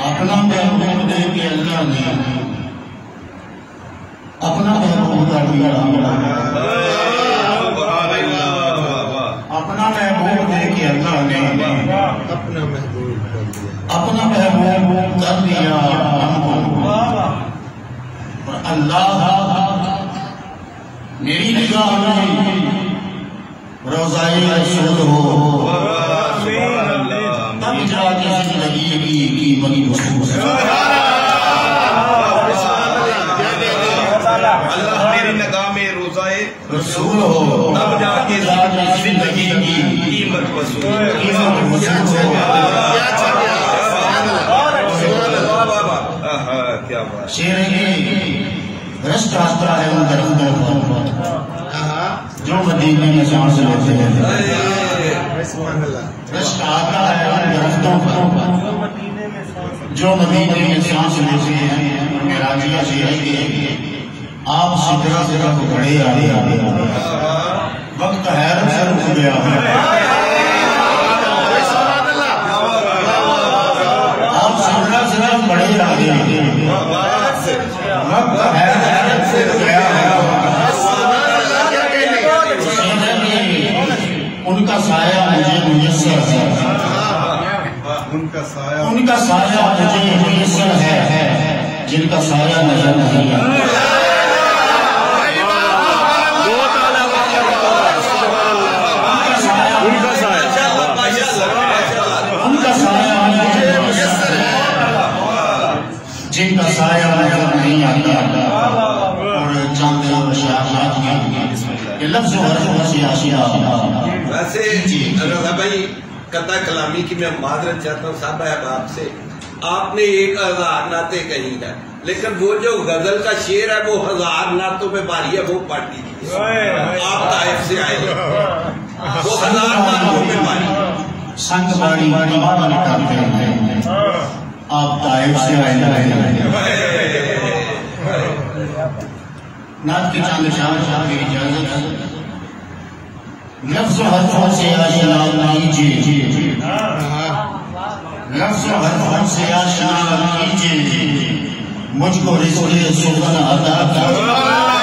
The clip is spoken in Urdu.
اپنا محبوب دے کے اللہ نے اپنا محبوب کا دیا اپنا محبوب دے کے اللہ نے اپنا محبوب کر دیا اور اللہ میری نگاہ میں روزائے رسول ہو تب جا کے زندگی کی قیمت محسوس ہے اللہ میری نگاہ میں روزائے رسول ہو تب جا کے زندگی کی قیمت محسوس ہے شیر رشت آتا ہے ان درختوں پر جو مدینے میں سانس لیتے ہیں رشت آتا ہے ان درختوں پر جو مدینے میں سانس لیتے ہیں راجیہ شیر کے آپ سدرہ سے رکھ بڑے آئے وقت حیرت سے رک گیا آپ سدرہ سے رکھ بڑے آئے وقت حیرت سے رک گیا ان کا سایہ مجھے میسر ہے ان کا سایہ مجھے میسر ہے جن کا سایہ نظر نہیں ہے جن کا سایہ نظر نہیں آتا اور چاند مشاہدات یہ لفظ و حرف سے آشیاء ویسے رضا بھائی قطع کلامی کی میں معذرت چاہتا ہوں صاحب احباب سے آپ نے 1000 نعتیں کہی ہے لیکن وہ جو غزل کا شعر ہے وہ 1000 نعتوں میں باری ہے وہ پڑھ دیجیے آپ طائف سے آئے وہ 1000 نعتوں میں باری سنگ باری کمانا نکالتے ہیں آپ طائف سے آئے نعت کی چاند شاہ میری اجازت لفظ و حرفوں سے آشنا کیجئے لفظ و حرفوں سے آشنا کیجئے مجھ کو رزق سخن عطا کیجئے